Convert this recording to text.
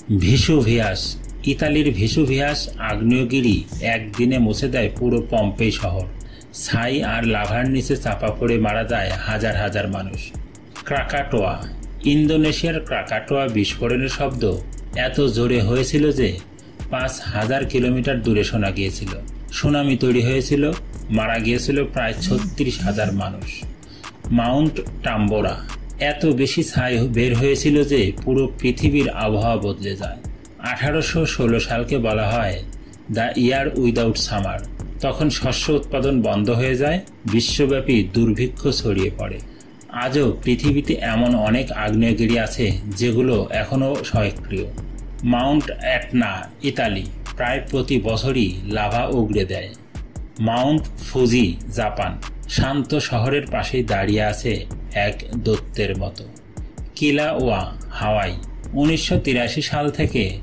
Vesuvius. ইতালির Vesuvius আগ্নেয়গিরি একদিনে মুছে দেয় পুরো পম্পেই শহর। ছাই আর লাভার নিচে চাপা পড়ে মারা যায় হাজার হাজার মানুষ। ক্রাকাটোয়া। ইন্দোনেশিয়ার ক্রাকাটোয়া বিস্ফোরণের শব্দ এত জোরে হয়েছিল যে ৫,০০০ কিলোমিটার দূরে শোনা গিয়েছিল। সুনামি তৈরি হয়েছিল, মারা গিয়েছিল প্রায় ৩৬,০০০ মানুষ। মাউন্ট টাম্বোরা। এত বেশি ছাই বের হয়েছিল যে পুরো পৃথিবীর আবহাওয়া বদলে যায়। ১৮১৬ সালকে বলা হয় দ্য ইয়ার উইদাউট সামার। তখন শস্য উৎপাদন বন্ধ হয়ে যায়, বিশ্বব্যাপী দুর্ভিক্ষ ছড়িয়ে পড়ে। আজও পৃথিবীতে এমন অনেক আগ্নেয়গিরি আছে যেগুলো এখনও সক্রিয়। মাউন্ট অ্যাটনা, ইতালি, প্রায় প্রতি বছরই লাভা উগড়ে দেয়। মাউন্ট ফুজি, জাপান, শান্ত শহরের পাশেই দাঁড়িয়ে আছে এক দৈত্যের মতো। কিলাওয়া, হাওয়াই। ১৯৮৩ সাল থেকে